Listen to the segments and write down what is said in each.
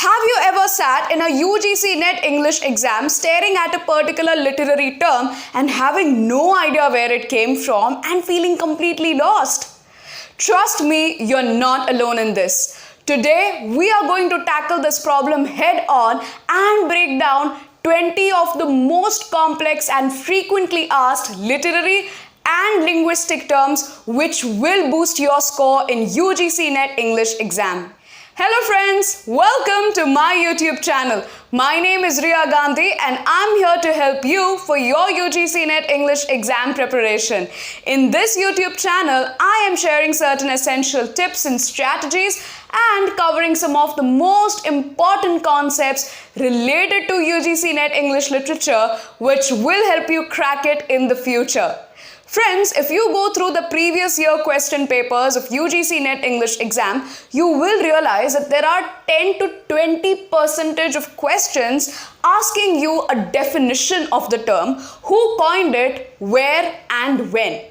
Have you ever sat in a UGC NET English exam staring at a particular literary term and having no idea where it came from and feeling completely lost? Trust me, you're not alone in this. Today, we are going to tackle this problem head on and break down 20 of the most complex and frequently asked literary and linguistic terms which will boost your score in UGC NET English exam. Hello friends, welcome to my YouTube channel. My name is Riya Gandhi and I'm here to help you for your UGC NET English exam preparation. In this YouTube channel, I am sharing certain essential tips and strategies and covering some of the most important concepts related to UGC NET English literature which will help you crack it in the future. Friends, if you go through the previous year question papers of UGC NET English exam, you will realize that there are 10 to 20% of questions asking you a definition of the term, who coined it, where and when.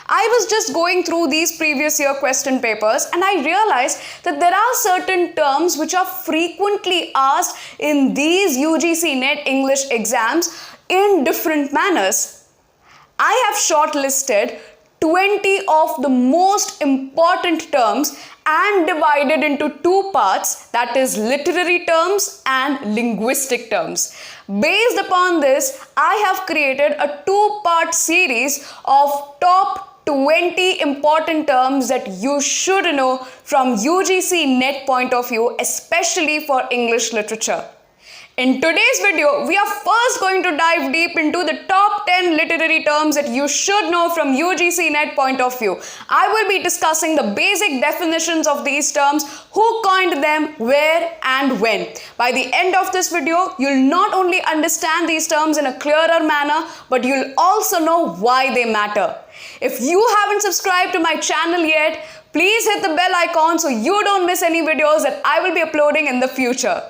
I was just going through these previous year question papers and I realized that there are certain terms which are frequently asked in these UGC NET English exams in different manners. I have shortlisted 20 of the most important terms and divided into two parts, that is literary terms and linguistic terms. Based upon this, I have created a two-part series of top 20 important terms that you should know from UGC NET point of view, especially for English literature. In today's video, we are first going to dive deep into the top 10 literary terms that you should know from UGC NET point of view. I will be discussing the basic definitions of these terms, who coined them, where and when. By the end of this video, you'll not only understand these terms in a clearer manner, but you'll also know why they matter. If you haven't subscribed to my channel yet, please hit the bell icon so you don't miss any videos that I will be uploading in the future.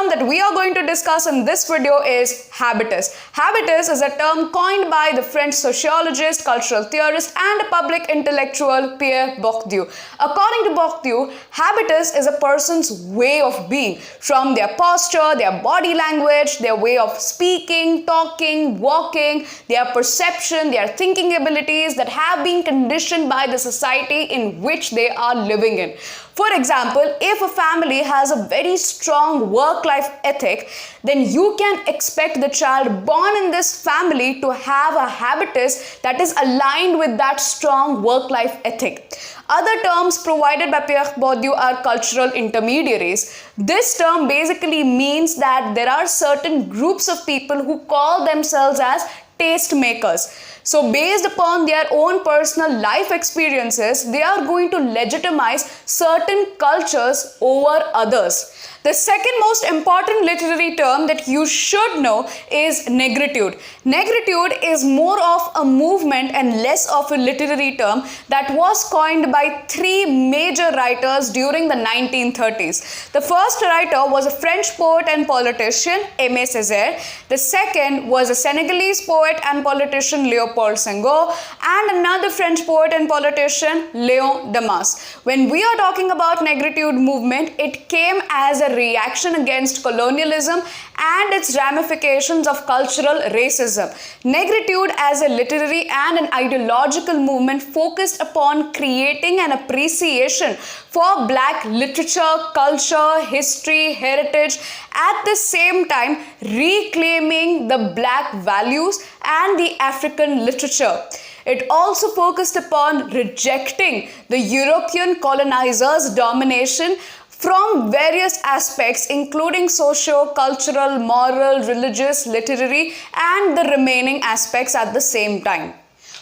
That we are going to discuss in this video is habitus. Habitus is a term coined by the French sociologist, cultural theorist and public intellectual Pierre Bourdieu. According to Bourdieu, habitus is a person's way of being, from their posture, their body language, their way of speaking, talking, walking, their perception, their thinking abilities that have been conditioned by the society in which they are living in. For example, if a family has a very strong work-life ethic, then you can expect the child born in this family to have a habitus that is aligned with that strong work-life ethic. Other terms provided by Pierre Bourdieu are cultural intermediaries. This term basically means that there are certain groups of people who call themselves as taste makers. So based upon their own personal life experiences, they are going to legitimize certain cultures over others. The second most important literary term that you should know is negritude. Negritude is more of a movement and less of a literary term that was coined by three major writers during the 1930s. The first writer was a French poet and politician, Aimé Césaire. The second was a Senegalese poet and politician, Léopold Senghor, and another French poet and politician, Léon Damas. When we are talking about negritude movement, it came as a reaction against colonialism and its ramifications of cultural racism. Negritude as a literary and an ideological movement focused upon creating an appreciation for Black literature, culture, history, heritage, at the same time reclaiming the Black values and the African literature. It also focused upon rejecting the European colonizers' domination from various aspects including socio-cultural, moral, religious, literary and the remaining aspects at the same time.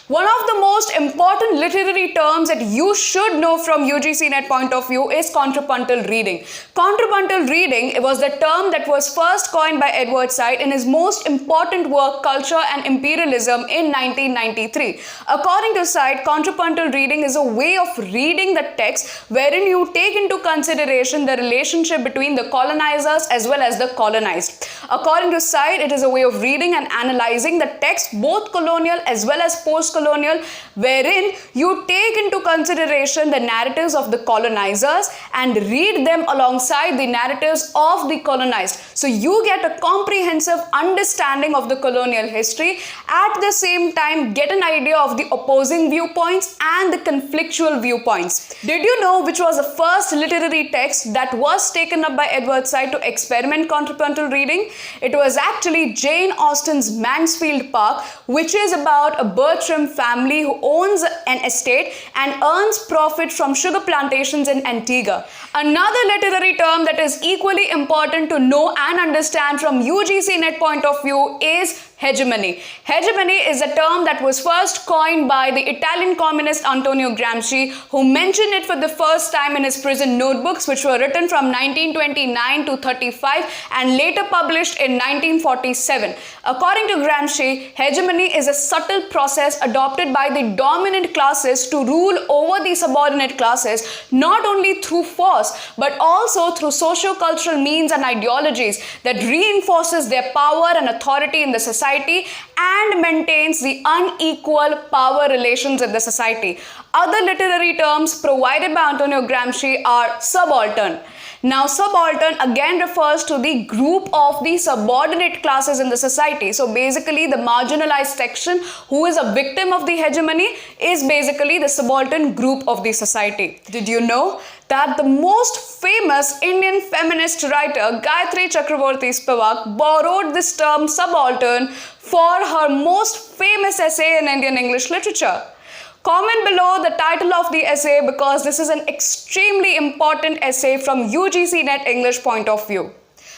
One of the most important literary terms that you should know from UGC NET point of view is contrapuntal reading. Contrapuntal reading was the term that was first coined by Edward Said in his most important work, Culture and Imperialism, in 1993. According to Said, contrapuntal reading is a way of reading the text wherein you take into consideration the relationship between the colonizers as well as the colonized. According to Said, it is a way of reading and analyzing the text, both colonial as well as post-colonial, wherein you take into consideration the narratives of the colonizers and read them alongside the narratives of the colonized. So you get a comprehensive understanding of the colonial history, at the same time get an idea of the opposing viewpoints and the conflictual viewpoints. Did you know which was the first literary text that was taken up by Edward Said to experiment contrapuntal reading? It was actually Jane Austen's Mansfield Park, which is about a Bertram family who owns an estate and earns profit from sugar plantations in Antigua. Another literary term that is equally important to know and understand from UGC NET point of view is hegemony. Hegemony is a term that was first coined by the Italian communist Antonio Gramsci, who mentioned it for the first time in his prison notebooks, which were written from 1929 to 35 and later published in 1947. According to Gramsci, hegemony is a subtle process adopted by the dominant classes to rule over the subordinate classes, not only through force but also through socio-cultural means and ideologies that reinforces their power and authority in the society and maintains the unequal power relations in the society. Other literary terms provided by Antonio Gramsci are subaltern. Now, subaltern again refers to the group of the subordinate classes in the society. So basically, the marginalized section who is a victim of the hegemony is basically the subaltern group of the society. Did you know that the most famous Indian feminist writer Gayatri Chakraborty Spivak borrowed this term subaltern for her most famous essay in Indian English literature? Comment below the title of the essay because this is an extremely important essay from UGC NET English point of view.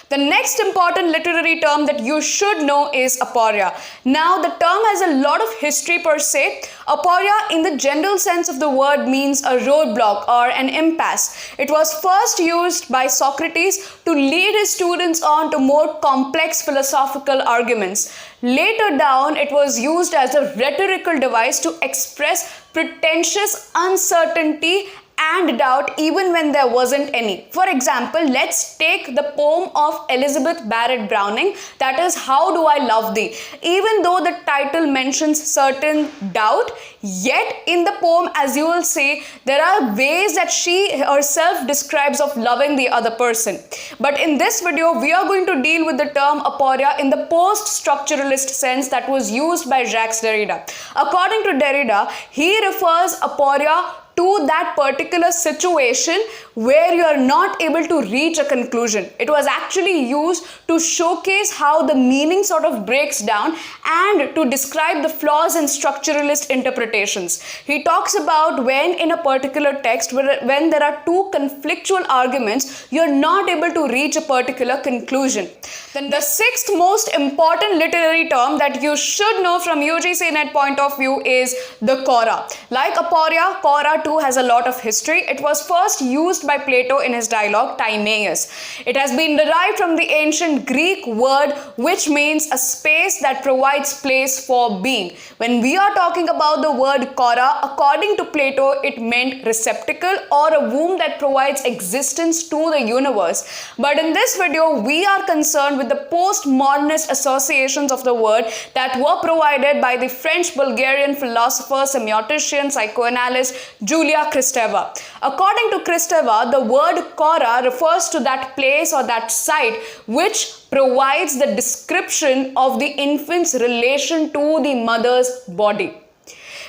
The next important literary term that you should know is aporia. Now, the term has a lot of history per se. Aporia, in the general sense of the word, means a roadblock or an impasse. It was first used by Socrates to lead his students on to more complex philosophical arguments. Later down, it was used as a rhetorical device to express pretentious uncertainty and doubt even when there wasn't any. For example, let's take the poem of Elizabeth Barrett Browning, that is How Do I Love Thee. Even though the title mentions certain doubt, yet in the poem, as you will see, there are ways that she herself describes of loving the other person. But in this video, we are going to deal with the term aporia in the post-structuralist sense that was used by Jacques Derrida. According to Derrida, he refers aporia to that particular situation where you are not able to reach a conclusion. It was actually used to showcase how the meaning sort of breaks down and to describe the flaws in structuralist interpretations. He talks about when in a particular text, when there are two conflictual arguments, you are not able to reach a particular conclusion. Then the sixth most important literary term that you should know from UGC NET point of view is the chora. Like aporia, chora too has a lot of history. It was first used by Plato in his dialogue Timaeus. It has been derived from the ancient Greek word which means a space that provides place for being. When we are talking about the word chora, according to Plato, it meant receptacle or a womb that provides existence to the universe. But in this video, we are concerned with the postmodernist associations of the word that were provided by the French-Bulgarian philosopher, semiotician, psychoanalyst Julia Kristeva. According to Kristeva, the word chora refers to that place or that site which provides the description of the infant's relation to the mother's body.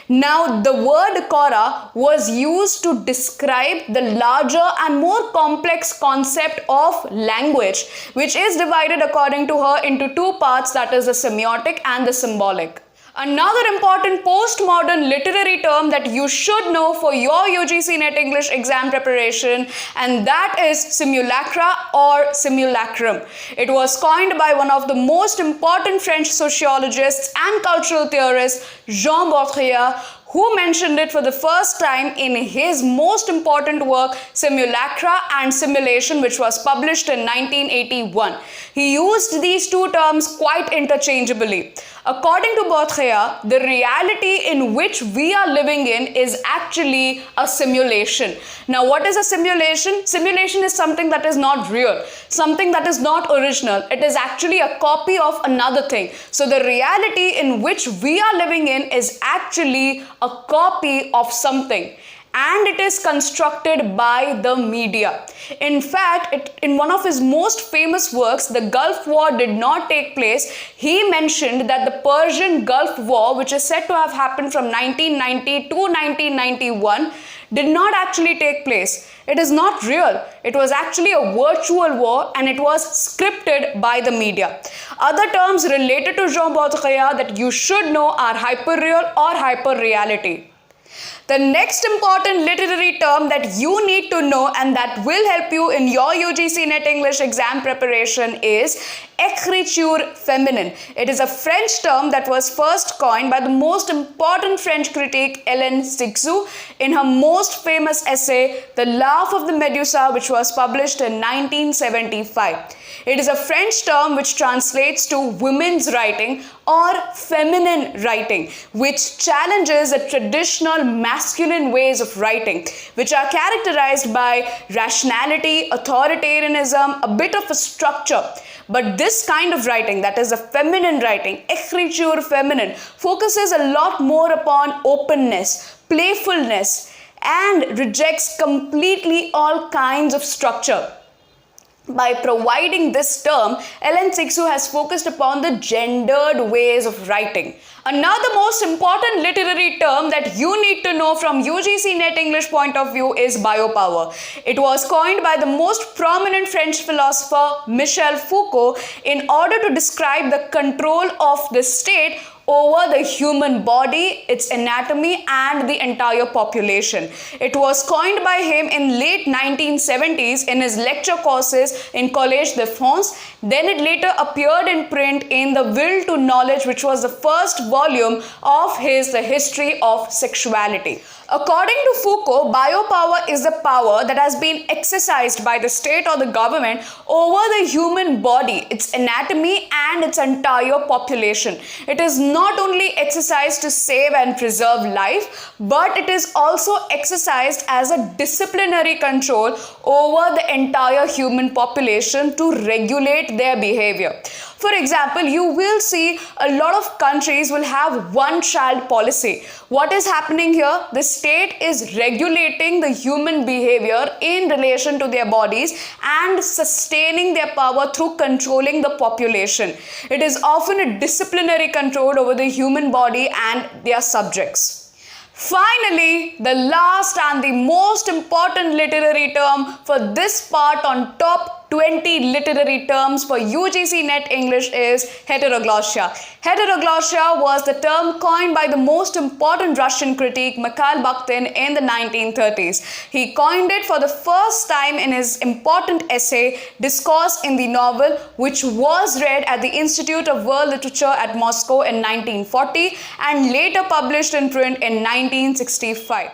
Now, the word chora was used to describe the larger and more complex concept of language, which is divided according to her into two parts, that is the semiotic and the symbolic. Another important postmodern literary term that you should know for your UGC NET English exam preparation, and that is simulacra or simulacrum. It was coined by one of the most important French sociologists and cultural theorists, Jean Baudrillard, who mentioned it for the first time in his most important work, Simulacra and Simulation, which was published in 1981. He used these two terms quite interchangeably. According to Baudrillard, the reality in which we are living in is actually a simulation. Now, what is a simulation? Simulation is something that is not real, something that is not original. It is actually a copy of another thing. So the reality in which we are living in is actually a copy of something, and it is constructed by the media. In fact, in one of his most famous works, The Gulf War Did Not Take Place, he mentioned that the Persian Gulf War, which is said to have happened from 1990 to 1991, did not actually take place. It is not real. It was actually a virtual war, and it was scripted by the media. Other terms related to Jean Baudrillard that you should know are hyperreal or hyperreality. The next important literary term that you need to know and that will help you in your UGC NET English exam preparation is écriture féminine. It is a French term that was first coined by the most important French critic Hélène Cixous in her most famous essay, The Laugh of the Medusa, which was published in 1975. It is a French term which translates to women's writing or feminine writing, which challenges the traditional masculine ways of writing, which are characterized by rationality, authoritarianism, a bit of a structure. But this kind of writing, that is a feminine writing, écriture féminine, focuses a lot more upon openness, playfulness, and rejects completely all kinds of structure. By providing this term, Hélène Cixous has focused upon the gendered ways of writing. Another most important literary term that you need to know from UGC NET English point of view is biopower. It was coined by the most prominent French philosopher Michel Foucault in order to describe the control of the state over the human body, its anatomy, and the entire population. It was coined by him in late 1970s in his lecture courses in Collège de France. Then it later appeared in print in The Will to Knowledge, which was the first volume of his The History of Sexuality. According to Foucault, biopower is the power that has been exercised by the state or the government over the human body, its anatomy, and its entire population. It is not only exercised to save and preserve life, but it is also exercised as a disciplinary control over the entire human population to regulate their behavior. For example, you will see a lot of countries will have one-child policy. What is happening here? The state is regulating the human behavior in relation to their bodies and sustaining their power through controlling the population. It is often a disciplinary control over the human body and their subjects. Finally, the last and the most important literary term for this part on top 20 literary terms for UGC NET English is heteroglossia. Heteroglossia was the term coined by the most important Russian critic Mikhail Bakhtin in the 1930s. He coined it for the first time in his important essay Discourse in the Novel, which was read at the Institute of World Literature at Moscow in 1940 and later published in print in 1965.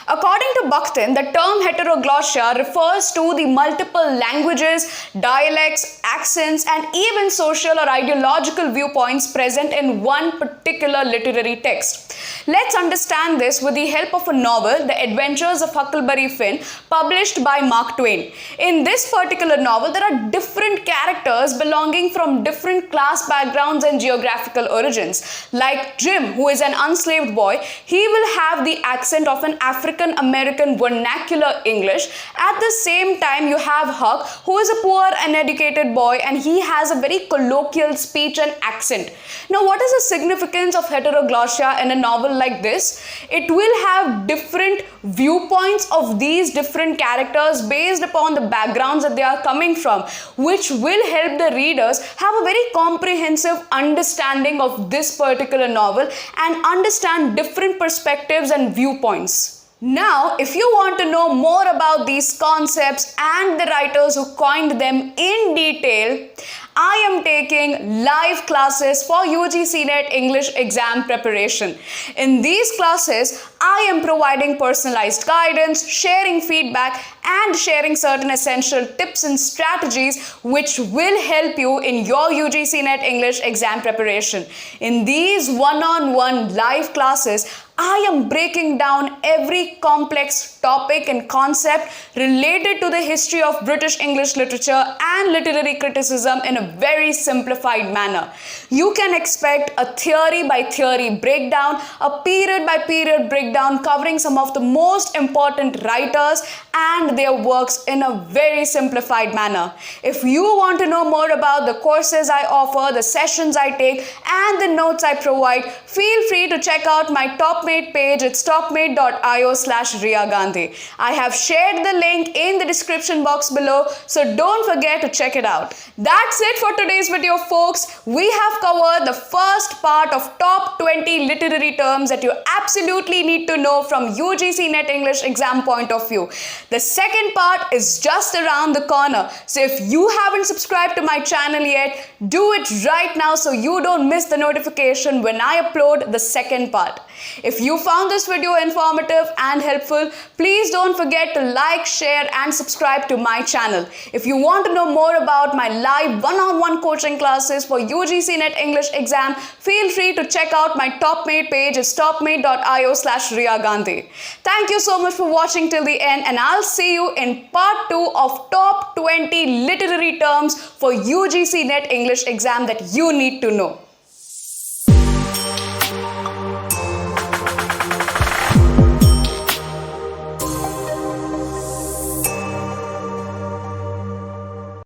According to Bakhtin, the term heteroglossia refers to the multiple languages, dialects, accents, and even social or ideological viewpoints present in one particular literary text. Let's understand this with the help of a novel, The Adventures of Huckleberry Finn, published by Mark Twain. In this particular novel, there are different characters belonging from different class backgrounds and geographical origins. Like Jim, who is an unslaved boy, he will have the accent of an African American vernacular English. At the same time, you have Huck, who is a poor uneducated boy, and he has a very colloquial speech and accent. Now, what is the significance of heteroglossia in a novel like this? It will have different viewpoints of these different characters based upon the backgrounds that they are coming from, which will help the readers have a very comprehensive understanding of this particular novel and understand different perspectives and viewpoints. Now, if you want to know more about these concepts and the writers who coined them in detail, I am taking live classes for UGC NET English exam preparation. In these classes, I am providing personalized guidance, sharing feedback, and sharing certain essential tips and strategies which will help you in your UGC NET English exam preparation. In these one-on-one live classes, I am breaking down every complex topic and concept related to the history of British English literature and literary criticism in a very simplified manner. You can expect a theory by theory breakdown, a period by period breakdown covering some of the most important writers and their works in a very simplified manner. If you want to know more about the courses I offer, the sessions I take, and the notes I provide, feel free to check out my TopMate page. It's topmate.io/Riya Gandhi. I have shared the link in the description box below, so don't forget to check it out. That's it for today's video, folks. We have covered the first part of top 20 literary terms that you absolutely need to know from UGC NET English exam point of view. The second part is just around the corner. So if you haven't subscribed to my channel yet, do it right now so you don't miss the notification when I upload the second part. If you found this video informative and helpful, please don't forget to like, share, and subscribe to my channel. If you want to know more about my live one-on-one coaching classes for UGC NET English exam, feel free to check out my TopMate page. It's topmate.io/Riya Gandhi. Thank you so much for watching till the end, and I'll see you in part 2 of top 20 literary terms for UGC NET English exam that you need to know.